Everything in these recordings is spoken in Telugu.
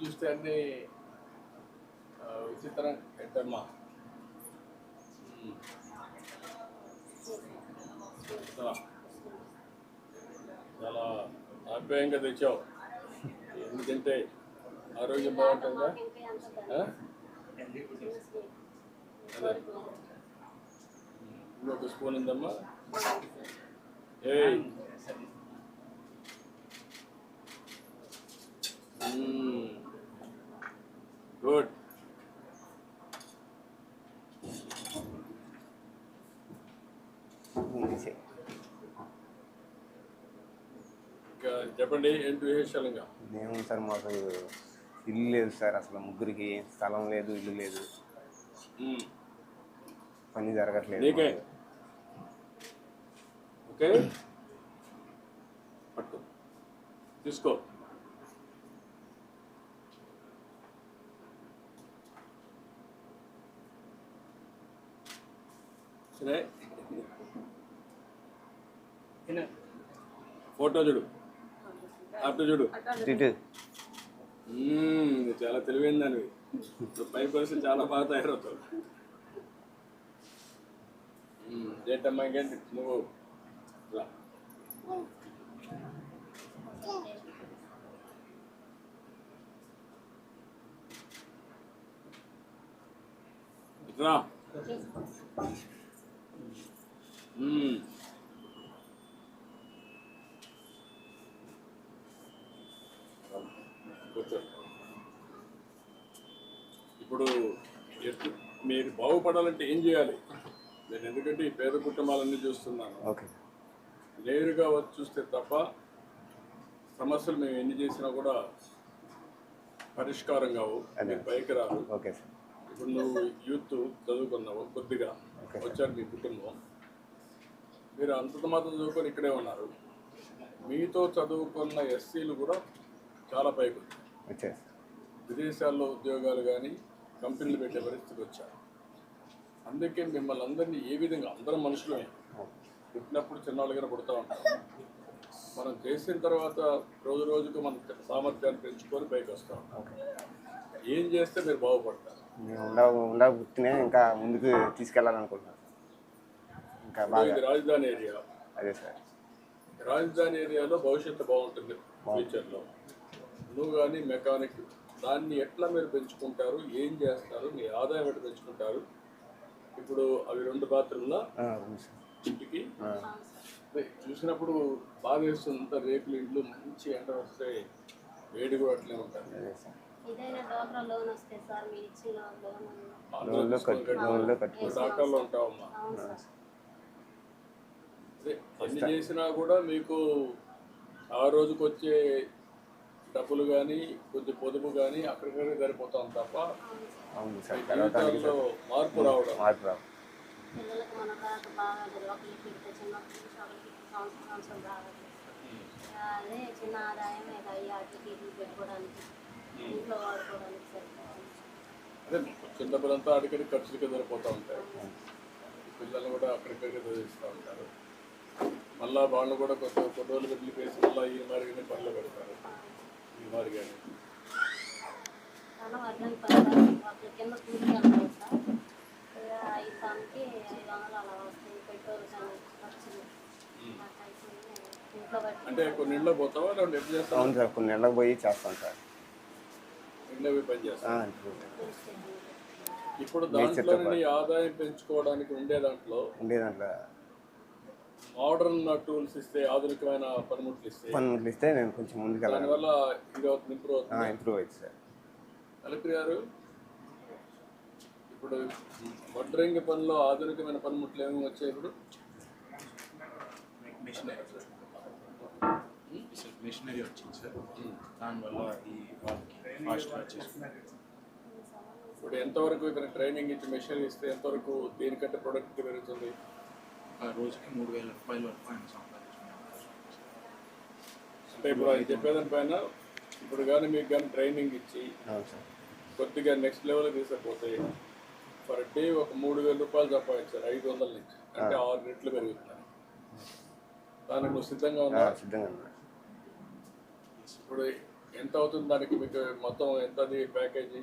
చూస్తే అన్ని విచిత్రం ఏంటమ్మా. చాలా ఆప్యాయంగా తెచ్చావు. ఎందుకంటే ఆరోగ్యం బాగుంటుందా? అదే ఇంకొక స్పూన్ ఉందమ్మా. ఏయ్ గుడ్. ఇంకా చెప్పండి, ఏంటి విశేషాలు? ఇంకా ఏముంది సార్, మాకు ఇల్లు లేదు సార్, అసలు ముగ్గురికి స్థలం లేదు, ఇల్లు లేదు, పని జరగట్లేదు. ఓకే పట్టు తీసుకో. సరే, ఫోటో చూడు, అటు చూడు. చాలా తెలివైంది దానివి. 5% చాలా బాగా తయారవుతావు. ఏంటమ్మా ఇంకేంటి నువ్వు రా. రా. కూర్చో. ఇప్పుడు మీరు బాగుపడాలంటే ఏం చేయాలి? నేను ఎందుకంటే ఈ పేద కుటుంబాలన్నీ చూస్తున్నాను. నేరుగా వచ్చి చూస్తే తప్ప సమస్యలు మేము ఎన్ని చేసినా కూడా పరిష్కారం కావు, పైకి రాదు. ఇప్పుడు నువ్వు యూత్ చదువుకున్నావు, కొద్దిగా వచ్చారు మీ కుటుంబం, మీరు అంతంత మాత్రం చదువుకొని ఇక్కడే ఉన్నారు. మీతో చదువుకున్న ఎస్సీలు కూడా చాలా పైకి వచ్చారు. విదేశాల్లో ఉద్యోగాలు కానీ కంపెనీలు పెట్టే పరిస్థితికి వచ్చారు. అందుకే మిమ్మల్ని అందరినీ ఏ విధంగా, అందరం మనుషులమే, పుట్టినప్పుడు చిన్నవాళ్ళుగానే పుడతా ఉంటాం. మనం చేసిన తర్వాత రోజు రోజుకు మన సామర్థ్యాన్ని పెంచుకొని పైకి వస్తాం. ఏం చేస్తే మీరు బాగుపడతారు? పుట్టినే ఇంకా ముందుకు తీసుకెళ్ళాలనుకుంటున్నాను. ఇంకా ఇది రాజధాని ఏరియా. అదే సార్, రాజధాని ఏరియాలో భవిష్యత్తు బాగుంటుంది ఫ్యూచర్లో. నువ్వు కానీ మెకానిక్, దాన్ని ఎట్లా మీరు పెంచుకుంటారు, ఏం చేస్తారు, మీ ఆదాయం ఎట్లా పెంచుకుంటారు? ఇప్పుడు అవి 2 బాత్రూమ్ల ఇంటికి చూసినప్పుడు బాగా వేస్తుంది. అంతా రేకులు ఇండ్లు, మంచి ఎండ వస్తే వేడి కూడా అట్లే ఉంటుంది. డాక్టర్లో ఉంటావమ్మా. ఎన్ని చేసినా కూడా మీకు ఆ రోజుకి వచ్చే డబ్బులు కానీ కొంచెం పొదుపు కానీ అక్కడికక్కడే సరిపోతాం తప్ప జీవితాల్లో మార్పు రావడం. అదే చిన్న డబ్బులంతా అడిగడి ఖర్చులకి సరిపోతూ ఉంటాయి. పిల్లలు కూడా అక్కడికక్కడే చదివిస్తూ ఉంటారు. మళ్ళీ వాళ్ళు కూడా కొన్ని రోజులు వదిలిపేసి మళ్ళీ ఈ మారిగానే పనులు పెడతారు. ఈ మారిగానే అంటే కొన్ని ఇళ్ళకి పోతావా? ఎట్లా చేస్తావు? అవును సార్, కొన్ని ఇళ్ళకి పోయి చేస్తాం సార్. ఇళ్ళకి పని చేస్తాం. ఇప్పుడు దాంట్లో ఆదాయం పెంచుకోవడానికి ఉండే దాంట్లో మోడర్న్ టూల్స్ ఇస్తే, ఆధునికమైన పనిముట్లు ఇస్తే నేను కొంచెం ముందుకు దానివల్ల ఇది ఇంప్రూవ్ అవుతుంది సార్. కలెక్టర్ గారు, ఇప్పుడు వడ్రంగి పనిలో ఆధునికమైన పనిముట్లు ఏమేమి వచ్చాయి? ఇప్పుడు మిషనరీ వచ్చింది సార్, దానివల్ల ఈ ఫాస్ట్గా చేసుకున్నారు. ఇప్పుడు ఎంతవరకు ఇక్కడ ట్రైనింగ్ ఇచ్చి మెషిన్ ఇస్తే ఎంతవరకు దీనికంటే ప్రొడక్ట్ పెరుగుతుంది? రోజుకి 3,000 రూపాయల వరకు ఆయన సంపాదించుకున్నారు. అంటే ఇప్పుడు ఆయన చెప్పేదాని పైన ఇప్పుడు కానీ మీకు కానీ ట్రైనింగ్ ఇచ్చి కొద్దిగా నెక్స్ట్ లెవెల్ తీసుకపోతే పర్ డే ఒక 3,000 రూపాయలు సంపాదించారు. 500 నుంచి అంటే 6 రెట్లు పెరుగుతున్నారు. దానికి నువ్వు సిద్ధంగా ఉన్నా? సిద్ధంగా ఉన్నా. ఇప్పుడు ఎంత అవుతుంది దానికి మీకు మొత్తం ఎంతది package?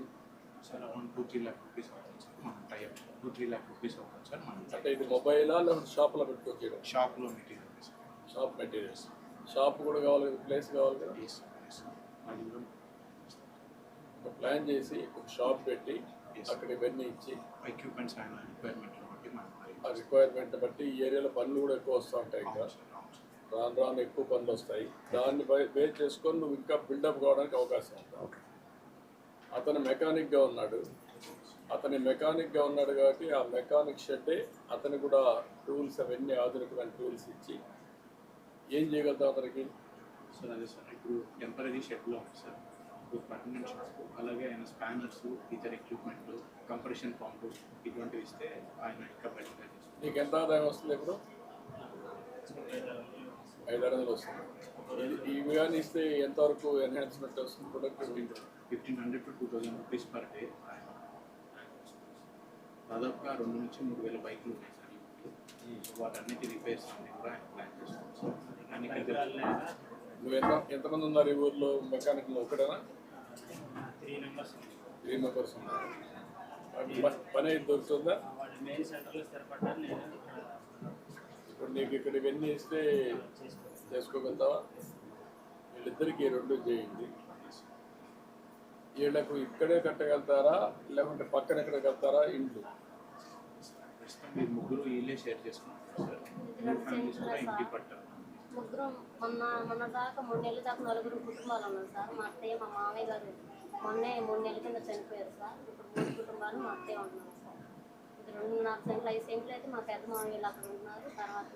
Sir around 2-3 lakh rupees అవుతుంది సార్ మన టైప్. 2-3 lakh రూపీస్ అవుతుంది సార్ మన అంటే ఇది మొబైలా లేకపోతే షాప్లో పెట్టుకొచ్చేయడం? షాప్లో material sir. Shop materials. Shop కూడా కావాలి కదా, ప్లేస్ కావాలి కదా. ఎస్ సార్ అది కూడా ఒక ప్లాన్ చేసి ఒక షాప్ పెట్టి అక్కడ ఇవన్నీ ఇచ్చి ఎక్విప్మెంట్స్ అయిన రిక్వైర్మెంట్ని బట్టి మనం ఆ రిక్వైర్మెంట్ బట్టి ఈ ఏరియాలో పనులు కూడా ఎక్కువ వస్తూ ఉంటాయి. ఇంకా అవును సార్. రాను రాను ఎక్కువ పనులు వస్తాయి. దాన్ని బేస్ చేసుకొని నువ్వు ఇంకా బిల్డప్ కావడానికి అవకాశం ఉంటుంది. అతను మెకానిక్గా ఉన్నాడు. అతని మెకానిక్గా ఉన్నాడు కాబట్టి ఆ మెకానిక్ షెడ్డే అతను కూడా టూల్స్ అవన్నీ ఆధునికమైన టూల్స్ ఇచ్చి ఏం చేయగలుగుతాం అతనికి? సార్ అదే సార్ ఇప్పుడు టెంపరీ షెడ్లో ఉంది సార్, ఇప్పుడు పర్మనెంట్ షెడ్, అలాగే ఆయన స్పానర్స్, ఇతర ఎక్విప్మెంట్, కంప్రెషన్ పంపు ఇటువంటివి ఇస్తే ఆయన ఇంకా బెటర్గా చేస్తారు. నీకు ఎంత ఆదాయం వస్తుంది? ఇప్పుడు 500 వస్తుంది. ఇవి కానీ ఇస్తే ఎంతవరకు ఎన్హాన్స్మెంట్ వస్తుంది? Productivity 1,500 to 2,000 rupees per day. దాదాపుగా 2 నుంచి 3,000 బైకులు ఉన్నాయి సార్ ఈ ఊళ్ళో. వాటన్నిటి రిపేర్స్ అన్ని కూడా ఆయన ప్లాన్ చేసుకోవాలి సార్. నువ్వు ఎంతమంది ఉన్నారు ఈ ఊర్లో మెకానిక్లు? ఒకటేనా? 3 మెంబర్స్ ఉన్నారు. పని అయితే దొరుకుతుందా? ఇప్పుడు నీకు ఇక్కడ ఇవన్నీ ఇస్తే చేసుకోగలుగుతావా? వీళ్ళిద్దరికి 2 చేయండి. వీళ్ళకు ఇక్కడే కట్టగలుగుతారా లేకుంటే పక్కన ఎక్కడ కడతారా ఇండ్లు? ప్రస్తుతం మీరు ముగ్గురు వీళ్ళే షేర్ చేసుకుంటారు సార్. 3 ఫ్యామిలీస్ కూడా ఇంటి పట్టారు. ముగ్గురు మొన్న దాకా 3 నెలల దాకా 4 కుటుంబాలు ఉన్నారు సార్. మా అత్తయ్య మా మామయ్య గారు మొన్నే 3 నెలల కింద చనిపోయారు సార్. ఇప్పుడు 3 కుటుంబాలు మా అత్తయ్య ఉంటున్నారు సార్. ఇది 2.5 సెంట్లు 5 సెంట్లు అయితే మా పెద్ద మామయ్యలు అక్కడ ఉన్నారు. తర్వాత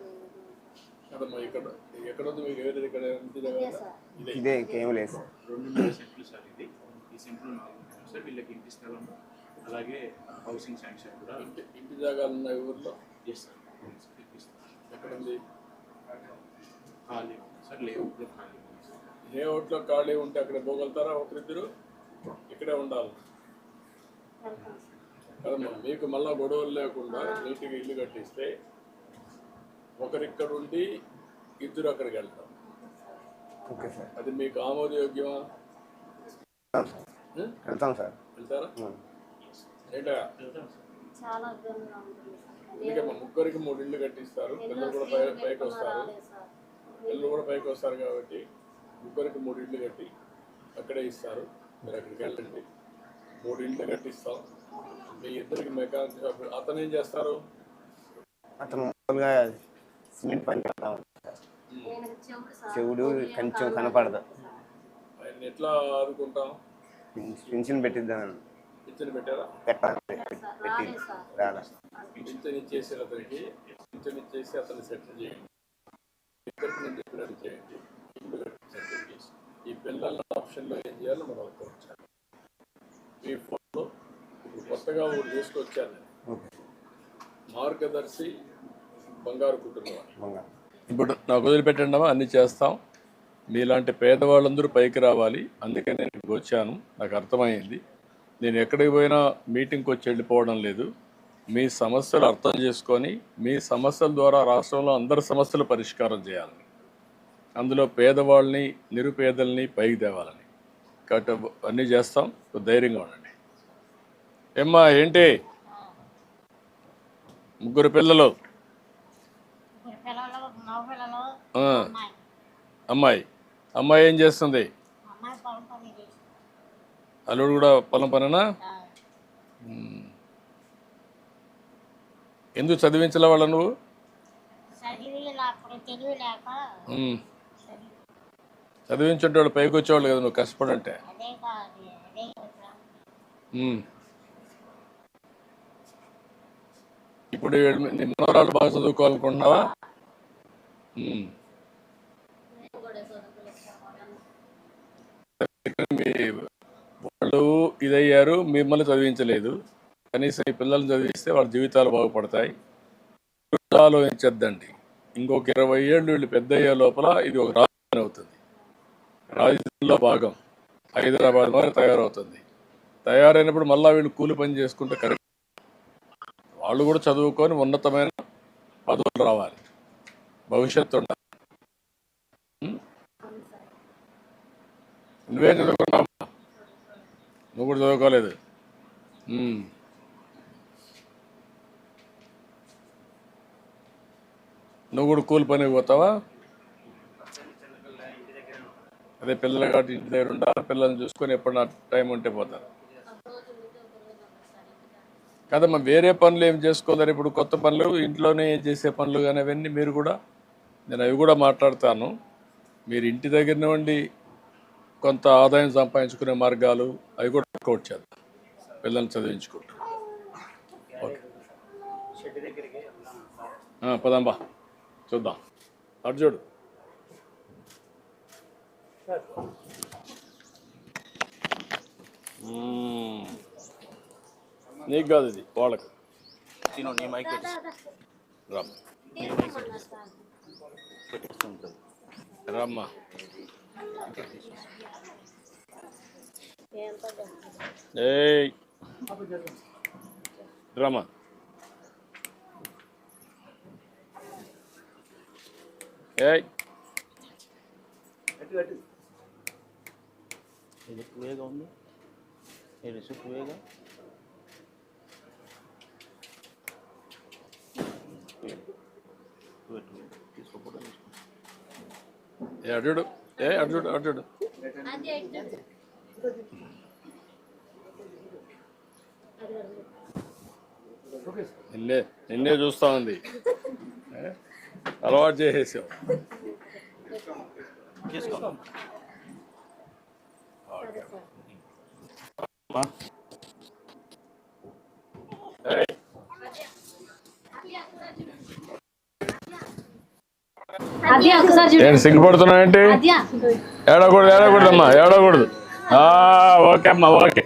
కదమ్మా ఎక్కడ ఉంది మీకు? ఎవరి ఇక్కడ ఇదే ఇంకేం లేదు సార్. 2.5 సెంట్లు సార్ ఇది. ఈ సెంట్లు 4 సెంట్లు సార్. వీళ్ళకి ఇంటి స్థలం అలాగే హౌసింగ్ శాంక్షన్ కూడా ఇంటి జాగాలు ఉన్నాయి ఊర్లో. ఎస్ సార్ ఇప్పిస్తాం. ఎక్కడ ఉంది? ఖాళీ సార్ లేఅవుట్లో ఖాళీ ఉంది సార్. లేఅవుట్లో ఖాళీ ఉంటే అక్కడ పోగలుగుతారా? ఒకరిద్దరు ఇక్కడే ఉండాలి కదమ్మా. మీకు మళ్ళీ గొడవలు లేకుండా నీట్గా ఇల్లు కట్టిస్తే ఒకరిక్కడ ఉండి ఇద్దరు అక్కడికి వెళ్తాం. Okay sir. అది మీకు ఆమోదయోగ్యమా? వెళ్తాం సార్. వెళ్తారా? ఏంటా చాలా ఇబ్బందిగా ఉంటుంది సార్. ఎందుకమ్మా ముగ్గురికి 3 ఇళ్ళు కట్టిస్తారు. పిల్లలు కూడా పైకి వస్తారు. పిల్లలు కూడా పైకి వస్తారు కాబట్టి ముగ్గురికి 3 ఇళ్ళు కట్టి అక్కడే ఇస్తారు. మీరు అక్కడికి వెళ్ళండి. 3 ఇళ్ళు కట్టిస్తాం. మీ ఇద్దరికి మెకానిక్ షాప్. అతను ఏం చేస్తారు? అతను మామూలుగా సిమెంట్ పని చేస్తా ఉంటాడు. చెవుడు కొంచెం కనపడదు. ఆయన ఎట్లా ఆదుకుంటాం? పింఛన్ పెట్టిద్దామని పింఛన్ పెట్టారా? పెట్టాలి పెట్టి రాలా. పింఛన్ ఇచ్చేసి అతనికి పింఛన్ ఇచ్చేసి అతన్ని సెటిల్ చేయండి. ఇద్దరికి నేను చెప్పినట్టు చేయండి. ఇల్లు కట్టించండి. ఈ పిల్లల ఆప్షన్లో ఏం చేయాలో మనం అనుకోవచ్చాను. మీ ఫోన్లో ఇప్పుడు కొత్తగా ఒకటి తీసుకొచ్చాను నేను. మార్గదర్శి బంగారు కుటుంబం. ఇప్పుడు నాకు వదిలిపెట్టండి, అన్నీ చేస్తాం. మీలాంటి పేదవాళ్ళందరూ పైకి రావాలి. అందుకే నేను ఇక్కడికి వచ్చాను. నాకు అర్థమైంది. నేను ఎక్కడికి పోయినా మీటింగ్కి వచ్చి వెళ్ళిపోవడం లేదు. మీ సమస్యలు అర్థం చేసుకొని మీ సమస్యల ద్వారా రాష్ట్రంలో అందరి సమస్యలు పరిష్కారం చేయాలని, అందులో పేదవాళ్ళని నిరుపేదల్ని పైకి తేవాలని. కాబట్టి అన్నీ చేస్తాం. ధైర్యంగా ఉండండి. ఏమ్మా ఏంటి? 3 పిల్లలు. అమ్మాయి ఏం చేస్తుంది? అల్లుడు కూడా పొలం పనేనా? ఎందుకు చదివించలే వాళ్ళ నువ్వు? చదివించేవాళ్ళు పైకి వచ్చేవాళ్ళు కదా నువ్వు కష్టపడి అంటే. ఇప్పుడు నీ మనవరాలు బాగా చదువుకోవాలనుకుంటున్నావా? వాళ్ళు ఇదయ్యారు, మిమ్మల్ని చదివించలేదు. కనీసం ఈ పిల్లల్ని చదివిస్తే వాళ్ళ జీవితాలు బాగుపడతాయి. ఆలోచించద్దండి. ఇంకొక 20 ఏళ్ళు వీళ్ళు పెద్ద అయ్యే లోపల ఇది ఒక రాజధాని అవుతుంది. రాజధానిలో భాగం హైదరాబాద్ మరి తయారవుతుంది. తయారైనప్పుడు మళ్ళీ వీళ్ళు కూలి పని చేసుకుంటే కరెక్ట్. వాళ్ళు కూడా చదువుకొని ఉన్నతమైన పదవులు రావాలి, భవిష్యత్తు ఉండాలి. నువ్వేం చదువుకున్నావు? నువ్వు కూడా చదువుకోలేదు. నువ్వు కూడా కూలి పనికి పోతావా? అదే పిల్లలు కాబట్టి ఇంటి దగ్గర ఉండాలి, పిల్లల్ని చూసుకొని ఎప్పుడు నా టైం ఉంటే పోతారు కదమ్మా. వేరే పనులు ఏం చేసుకోలేరు. ఇప్పుడు కొత్త పనులు ఇంట్లోనే చేసే పనులు కానీ అవన్నీ మీరు కూడా, నేను అవి కూడా మాట్లాడతాను. మీరు ఇంటి దగ్గరనే ఉండి కొంత ఆదాయం సంపాదించుకునే మార్గాలు అవి కూడా వర్కౌట్ చేద్దాం, పిల్లల్ని చదివించుకుంటూ. ఓకే పదంబా చూద్దాం. అటు చూడు. నీకు కాదు ఇది, వాళ్ళకు. రామ్మా. ఏయ్ రామ్మా. ఏయ్ ఇది ఎక్కువగా ఉంది, ఇది ఎక్కువగా అడుడు. అడుడు అడుడు. నిన్నే చూస్తా ఉంది, అలవాటు చేసేసావు. నేను సిగ్గుపడుతున్నానంటే ఏడకూడదు, ఏడకూడదమ్మా, ఏడకూడదు. ఓకే అమ్మా, ఓకే.